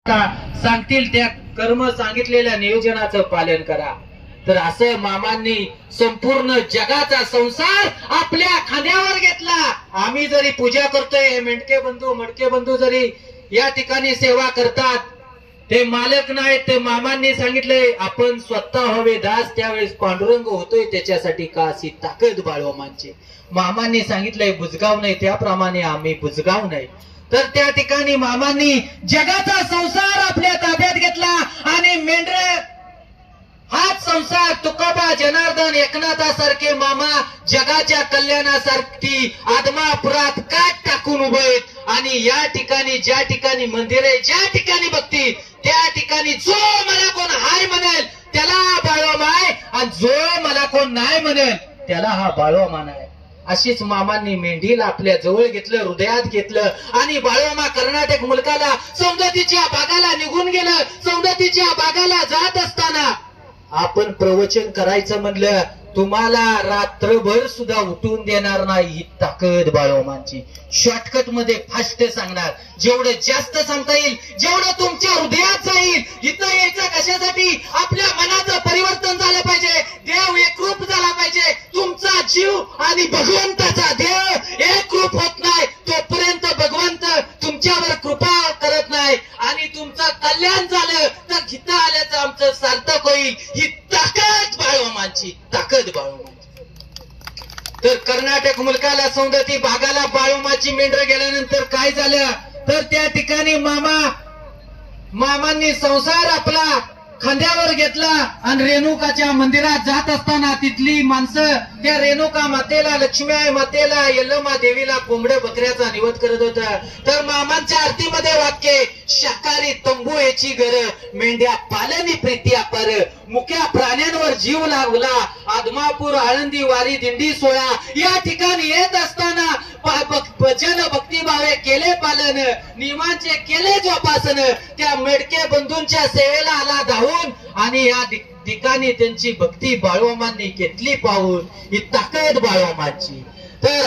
सांगतील त्या कर्म सांगितलेल्या नियोजनाचं पालन करा। तर असं मामांनी संपूर्ण जगाचा संसार आपल्या खांद्यावर घेतला। आम्ही जरी पूजा करतोय, मेंढके बंधू मडके बंधू जरी या ठिकाणी सेवा करतात, ते मालक नाहीत, ते मामांनी सांगितलंय आपण स्वतः हवे दास। त्यावेळेस पांडुरंग होतोय त्याच्यासाठी का अशी ताकद बाळवामांची। मामांनी सांगितलंय बुजगाव नाही, त्याप्रमाणे आम्ही बुजगाव नाही। तर त्या ठिकाणी मामांनी जगाचा संसार आपल्या ताब्यात घेतला आणि मेंढर हाच संसार तुकोबा जनार्दन एकनाथासारखे मामा जगाच्या कल्याणासाठी आदमापुरात काट टाकून उभे आहेत। आणि या ठिकाणी ज्या ठिकाणी मंदिरे, ज्या ठिकाणी भक्ती, त्या ठिकाणी जो मला कोण हाय म्हणेल त्याला बाळवामा आहे, आणि जो मला कोण नाही म्हणेल त्याला हा बाळवामा आहे। अशीच मामांनी मेंढीला आपल्या जवळ घेतलं, हृदयात घेतलं आणि बाळवामा कर्नाटक मुलकाला सौंदतीच्या बागाला निघून गेलं। सौंदतीच्या बागाला जात असताना आपण प्रवचन करायचं म्हणलं, तुम्हाला रात्रभर सुद्धा उठून देणार नाही ही ताकद बाळवामांची। शॉर्टकट मध्ये फास्ट सांगणार, जेवढं जास्त सांगता येईल, जेवढं तुमच्या हृदयात जाईल। इथं यायचं कशासाठी? आपल्या मनाचं परिवर्तन झालं पाहिजे, देव एकरूप झाला पाहिजे। तुमचा जीव आणि भगवंताचा देव एकरूप होत नाही तोपर्यंत भगवंत तुमच्यावर कृपा करत नाही, आणि तुमचं कल्याण झालं तर इथं आल्याचं आमचं सार्थक होईल। ही ताकद बाळवामांची, ताकद बाळवामांची। तर कर्नाटक मुलकाला सौंदती भागाला बाळवामाची मेंढर गेल्यानंतर काय झालं, तर त्या ठिकाणी मामांनी संसार आपला खांद्यावर घेतला आणि रेणुकाच्या मंदिरात जात असताना तिथली माणसं त्या रेणुका मातेला, लक्ष्मी मातेला, यल्लमा देवीला कोंबड्या बकऱ्याचा निवद करत होता। तर मामांच्या आरतीमध्ये वाक्य, शाकाहारी तंबू याची घर, मेंढ्या पालनी प्रीती अपार, मुक्या प्राण्यांवर जीव लागला, आदमापूर आळंदी वारी दिंडी सोहळा या ठिकाणी येत असताना भजन भक्तिभावे केले पालन, नियमांचे केले जोपासन, त्या मेडके बंधूंच्या सेवेला आला धावून आणि या ठिकाणी त्यांची भक्ती बाळवामांनी घेतली पाहून ही ताकद बाळवामांची। तर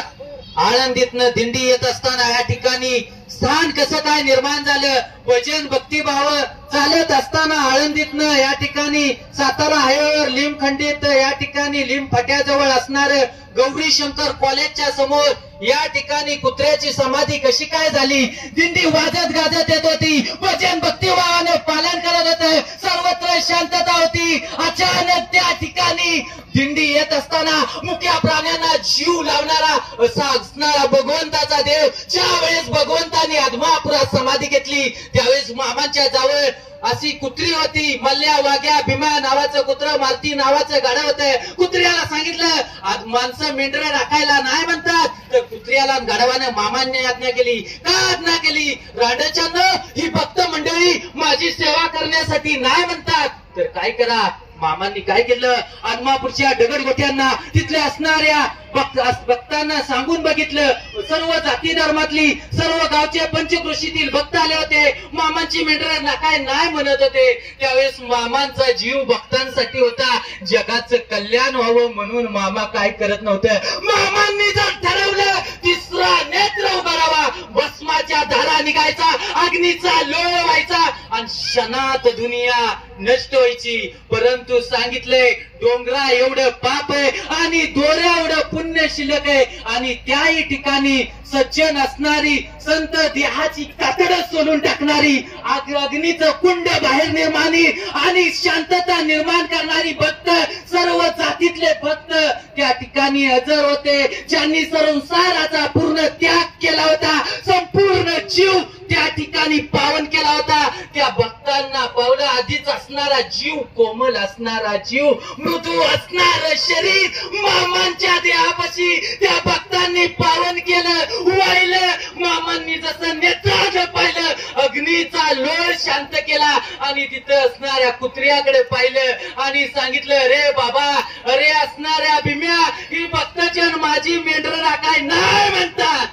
आळंदीतनं दिंडी येत असताना या ठिकाणी स्थान कसं काय निर्माण झालं, भजन भक्तिभाव चालत असताना आळंदीतनं या ठिकाणी सातारा हायवेवर लिमखंडित या ठिकाणी लिम फाट्याजवळ असणार गौरी शंकर कॉलेजच्या समोर या ठिकाणी कुत्र्याची समाधी कशी काय झाली। दिंडी वाजत गाजत येत होती, भजन भक्तिभावाने पालन करत होते, सर्वत्र शांतता होती। अचानक त्या ठिकाणी दिंडी येत असताना मुक्या प्राण्यांना जीव लावणारा असा असणारा भगवंताचा देव, ज्या वेळेस भगवंतानी आदमापुरात समाधी घेतली त्यावेळेस मामांच्या जवळ अशी कुत्री होती, मल्ल्या वाघ्या भीमा नावाचं कुत्र, मारुती नावाचं गाडं होतं। कुत्र्याला सांगितलं आज माणसं मेंढर राखायला नाही म्हणतात, तर कुत्र्याला गाढवाने मामांनी आज्ञा केली। का आज्ञा केली? रांडच्यानं ही भक्त मंडळी माझी सेवा करण्यासाठी नाही म्हणतात, तर काय करा? मामांनी काय केलं, आदमापूरच्या दगडगोट्यांना तिथल्या असणाऱ्या भक्तांना सांगून बघितलं। सर्व जाती धर्मातली, सर्व गावचे पंचकृषीतील भक्त आले होते, मामांची मेंढर काय नाही म्हणत होते। त्यावेळेस मामांचा जीव भक्तांसाठी होता, जगाचं कल्याण व्हावं म्हणून मामा काय करत नव्हतं। मामांनी जर ठरवलं तिसरा नेत्र उभारावा, भस्माच्या धारा निघायचा, अग्नीचा लोळ व्हायचा आणि क्षणात दुनिया नष्ट व्हायची, परंतु सांगितलंय डोंगरा एवढं पाप आहे आणि दोऱ्या एवढं पुण्य शिल्लक आहे, आणि त्याही ठिकाणी सज्जन असणारी संत देहाची कातड सोलून टाकणारी, अग्नीचं कुंड बाहेर निर्माणी आणि शांतता निर्माण करणारी भक्त, सर्व जातीतले भक्त त्या ठिकाणी हजर होते, ज्यांनी संसाराचा पूर्ण त्याग केला होता, संपूर्ण जीव त्या ठिकाणी पावन केला होता। त्या भक्तांना पावला आधीच असणारा जीव, कोमल असणारा जीव, मृदू असणारं शरीर मामांच्या देहापाशी त्या भक्तांनी पावन केलं, वाहिलं। मामांनी जसं नेत्रानं पाहिलं, अग्नीचा लोळ शांत केला आणि तिथं असणाऱ्या कुत्र्याकडे पाहिलं आणि सांगितलं, रे बाबा, अरे असणाऱ्या भीम्या, ही भक्तजन माझी मेंढर राखाय नाही म्हणतात।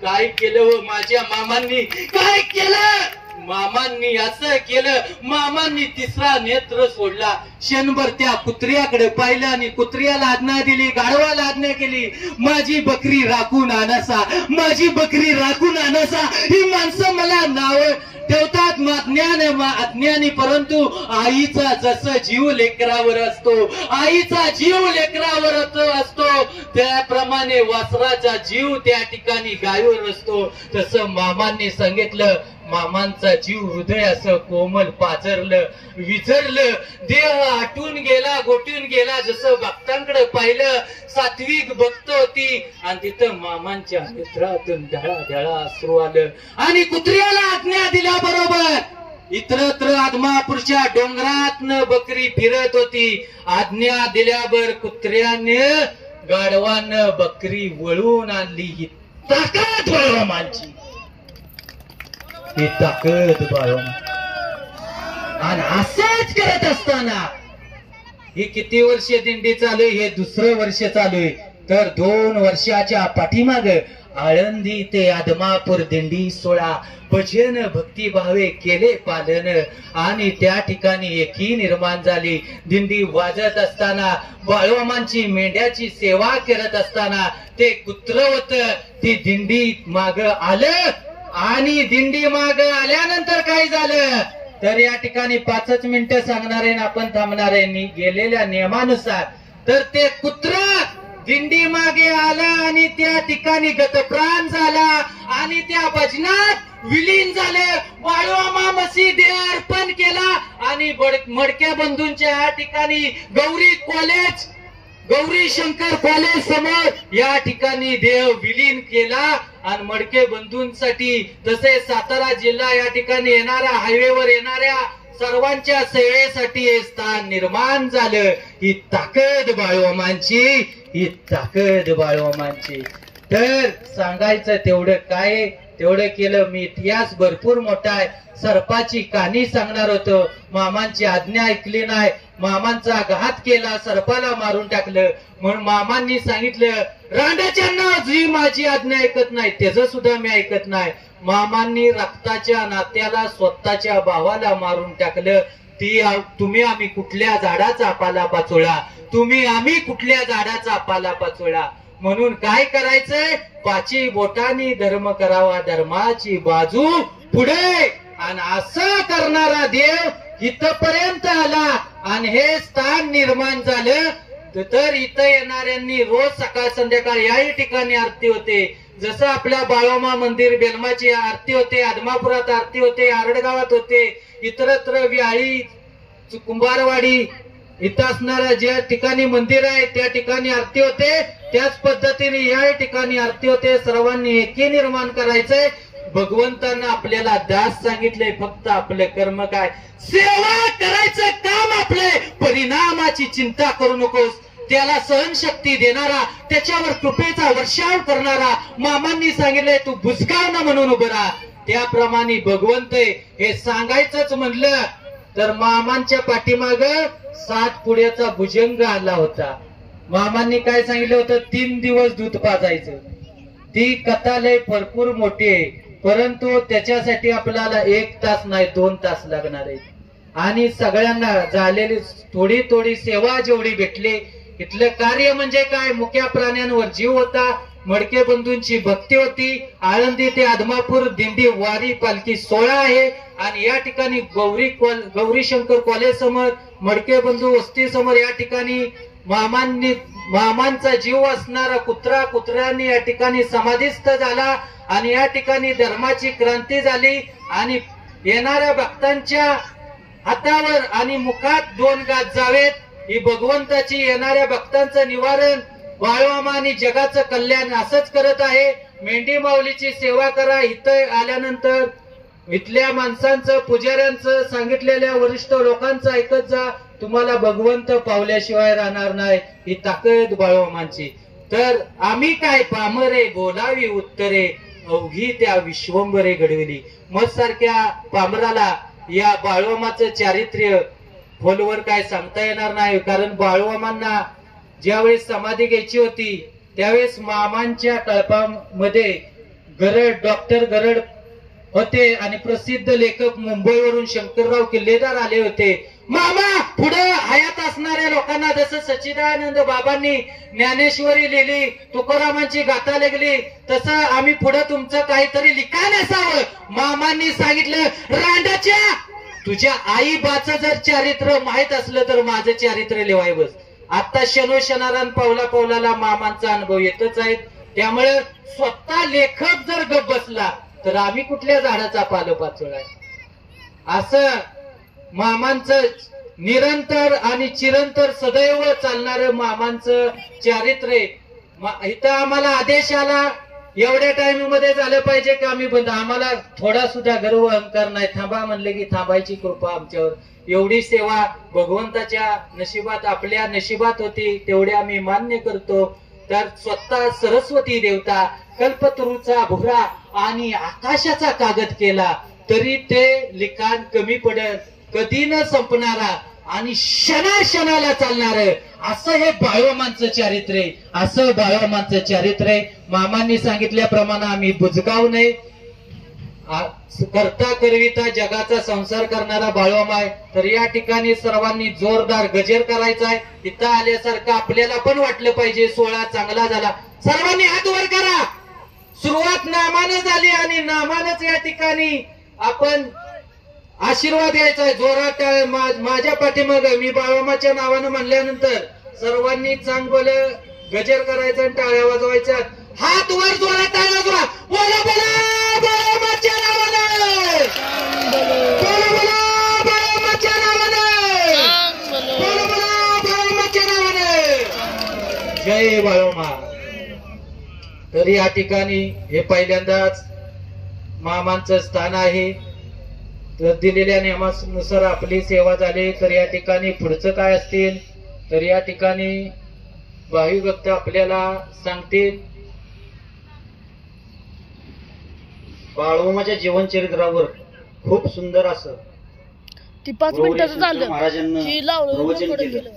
काय केलं हो माझ्या मामांनी, काय केलं? मामांनी असं केलं, मामांनी तिसरा नेत्र सोडला, क्षणभर त्या कुत्र्याकडे पाहिलं आणि कुत्र्याला आज्ञा दिली, गाढवाला आज्ञा केली, माझी बकरी राखून आणासा, माझी बकरी राखून आणासा। ही माणसं मला नाव ठेवतात अज्ञानी, परंतु आईचा जसं जीव लेकरावर असतो, आईचा जीव लेकरावर असतो, त्याप्रमाणे वासराचा जीव त्या ठिकाणी गायीवर असतो. तसं मामांनी सांगितलं, मामांचा जीव हृदय असं कोमल पाझरलं, विझरलं, देह आटून गेला, गोटून गेला. जसं भक्तांकडे पाहिलं, सात्विक भक्त होती आणि तिथं मामांच्या नेत्रातून ढळा अश्रू आलं. आणि कुत्र्याला आज्ञा दिल्याबरोबर इतरत्र आदमापूरच्या डोंगरातनं बकरी फिरत होती. आज्ञा दिल्यावर कुत्र्याने गाढवानं बकरी वळून आणली. ही ताकद बाळोमांची, ही ताकद बाळोमा. आणि असंच करत असताना ही किती वर्ष दिंडी चालू आहे? हे दुसरं वर्ष चालू आहे. तर 2 वर्षाच्या पाठीमाग आळंदी ते आदमापूर दिंडी सोळा भजन भक्तिभावे केले पालन. आणि त्या ठिकाणी एकी निर्माण झाली. दिंडी वाजत असताना, बाळोमांची मेंढ्याची सेवा करत असताना ते कुत्र होत, ती दिंडी माग आलं. आणि दिंडी माग आल्यानंतर काय झालं तर या ठिकाणी 5 मिनिटं सांगणार आहे, आपण थांबणार आहे गेलेल्या नियमानुसार. तर ते कुत्र दिंडी मागे आला आणि त्या ठिकाणी गतप्राण झाला आणि त्या भजनात विलीन झाले. बाळोमा मसी देह अर्पण केला आणि मडक्या बंधूंच्या या ठिकाणी गौरी शंकर कॉलेज समोर या ठिकाणी देह विलीन केला. आणि मडके बंधूंसाठी तसे सातारा जिल्हा या ठिकाणी येणाऱ्या हायवेवर येणाऱ्या सर्वांच्या सेवेसाठी हे स्थान निर्माण झालं. ही ताकद बाळोमांची, ही ताकद बाळोमांची. तर सांगायचं तेवढं काय, तेवढं केलं मी. इतिहास भरपूर मोठा आहे. सर्पाची कहाणी सांगणार होतो, मामांची आज्ञा ऐकली नाही, मामांचा घात केला, सर्पाला मारून टाकलं. म्हणून मामांनी सांगितलं, रांडाच्यांना जी माझी आज्ञा ऐकत नाही त्याचं सुद्धा मी ऐकत नाही. मामांनी रक्ताच्या नात्याला, स्वतःच्या भावाला मारून टाकलं. तुम्ही आम्ही कुठल्या झाडाचा पाला पाचोळा, तुम्ही आम्ही कुठल्या झाडाचा पाला पाचोळा. म्हणून काय करायचंय, 5 बोटांनी धर्म करावा, धर्माची बाजू पुढे. आणि असं करणारा देव इथपर्यंत आला आणि हे स्थान निर्माण झालं. तर इथं येणाऱ्यांनी रोज सकाळ संध्याकाळ याही ठिकाणी आरती होते. जसं आपल्या बाळोमा मंदिर बेलमाची आरती होते, आदमापुरात आरती होते, आरडगावात होते, इतरत्र व्याळी, कुंभारवाडी इथं असणाऱ्या ज्या ठिकाणी मंदिर आहे त्या ठिकाणी आरती होते. त्याच पद्धतीने या ठिकाणी आरती होते. सर्वांनी एकी निर्माण करायचंय. भगवंतांना आपल्याला दास सांगितलंय, फक्त आपलं कर्म काय, सेवा करायचं काम आपले, परिणामाची चिंता करू नकोस. त्याला सहनशक्ती देणारा, त्याच्यावर कृपेचा वर्षाव करणारा मामांनी सांगितलंय, तू बुजगाव म्हणून उभं राहा. त्याप्रमाणे भगवंत हे सांगायचंच म्हणलं तर मामांच्या पाठीमाग 7 पुड्याचा भुजंग आला होता. मामांनी काय सांगितलं होतं, 3 दिवस दूध पाजायचं. ती कथा लय भरपूर मोठी आहे, परंतु त्याच्यासाठी आपल्याला 1 तास नाही 2 तास लागणार आहे. आणि सगळ्यांना झालेली थोडी सेवा जेवढी भेटली, इथलं कार्य म्हणजे काय, मुक्या प्राण्यांवर जीव होता, मडके बंधूंची भक्ती होती. आळंदी ते आदमापूर दिंडी वारी पालखी सोहळा आहे. आणि या ठिकाणी गौरी शंकर कॉलेज समोर, मडके बंधू वस्ती समोर या ठिकाणी मामांचा जीव असणारा कुत्र्यांनी या ठिकाणी समाधिस्थ झाला. आणि या ठिकाणी धर्माची क्रांती झाली. आणि येणाऱ्या भक्तांच्या हातावर आणि मुखात 2 गात जावेत, ही भगवंताची येणाऱ्या भक्तांचं निवारण बाळोमा आणि जगाचं कल्याण असंच करत आहे. मेंढी माऊलीची सेवा करा. इथं आल्यानंतर इथल्या माणसांचं, पुजाऱ्यांचं, सांगितलेल्या वरिष्ठ लोकांचं ऐकत जा. तुम्हाला भगवंत पावल्याशिवाय राहणार नाही. ही ताकद बाळोमांची. तर आम्ही काय पामरे बोलावी उत्तरे, अवघी त्या विश्वंभरे घडविली. मत सारख्या पामराला या बाळोमाचं चारित्र्य खोलवर काय सांगता येणार नाही. कारण बाळोमांना ज्यावेळेस समाधी घ्यायची होती त्यावेळेस मामांच्या कळपामध्ये डॉक्टर गरड होते आणि प्रसिद्ध लेखक मुंबईवरून शंकरराव किल्लेदार आले होते. मामा पुढे हयात असणाऱ्या लोकांना जसं सच्चिदानंद बाबांनी ज्ञानेश्वरी लिहिली, तुकारामांची गाथा लिहिली, तसं आम्ही पुढे तुमचं काहीतरी लिखाण असावं. मामांनी सांगितलं, रांडाच्या तुझ्या आई बाचं जर चारित्र्य माहित असलं तर माझं चारित्र्य लिवाय बस. आता शनोशनारान पावला पावलाला मामांचा अनुभव येतच आहे. त्यामुळे स्वतः लेखक जर गप बसला तर आम्ही कुठल्या झाडाचा पालपाचोळा आहे. असं मामांचं निरंतर आणि चिरंतर सदैव चालणारं मामांचं चारित्र्य. इथं आम्हाला आदेश आला एवढ्या टाइम मध्ये झालं पाहिजे की आम्ही बंद. आम्हाला थोडा सुद्धा गर्व अहंकार नाही. थांबा म्हणले की थांबायची कृपा आमच्यावर. एवढी सेवा भगवंताच्या नशिबात, आपल्या नशिबात होती तेवढे आम्ही मान्य करतो. तर स्वतः सरस्वती देवता कल्पतरूचा भुरा आणि आकाशाचा कागद केला तरी ते लिखाण कमी पडत, कधी न संपणारा आणि क्षणाला चालणार असं हे बाळोमांचं चारित्र्य. असं बाळोमांचं चारित्र्य. मामांनी सांगितल्याप्रमाणे आम्ही बुजगाव नाही. करता करविता जगाचा संसार करणारा बाळोमा आहे. तर या ठिकाणी सर्वांनी जोरदार गजर करायचा आहे. इथं आल्यासारखं आपल्याला पण वाटलं पाहिजे. सोहळा चांगला झाला. सर्वांनी हात वर करा. सुरुवात नामानं झाली आणि नामानच या ठिकाणी आपण आशीर्वाद द्यायचा आहे. जोरात माझ्या पाठीमाग मी बाळोमाच्या नावानं म्हणल्यानंतर सर्वांनी चांगलं गजर करायचं आणि टाळ्या वाजवायच्या. हात वर जोरात टाळ्या वाजवा. बोला बोला बाळोमाच्या नावानं, बोला बोला बाळोमाच्या नावानं, बोला बोला बाळोमाच्या नावानं. जय बाळोमा. तर या ठिकाणी हे पहिल्यांदाच मामांचं स्थान आहे. तर दिलेल्या नियमानुसार आपली सेवा झाली. तर या ठिकाणी पुढचं काय असतील तर या ठिकाणी भावी भक्त आपल्याला सांगतील. बाळोमाच्या जीवनचरित्रावर खूप सुंदर असं ती 5 मिनिटाचं झालं महाराजांना की लावलं प्रवचन पुढे केलं. गेलं.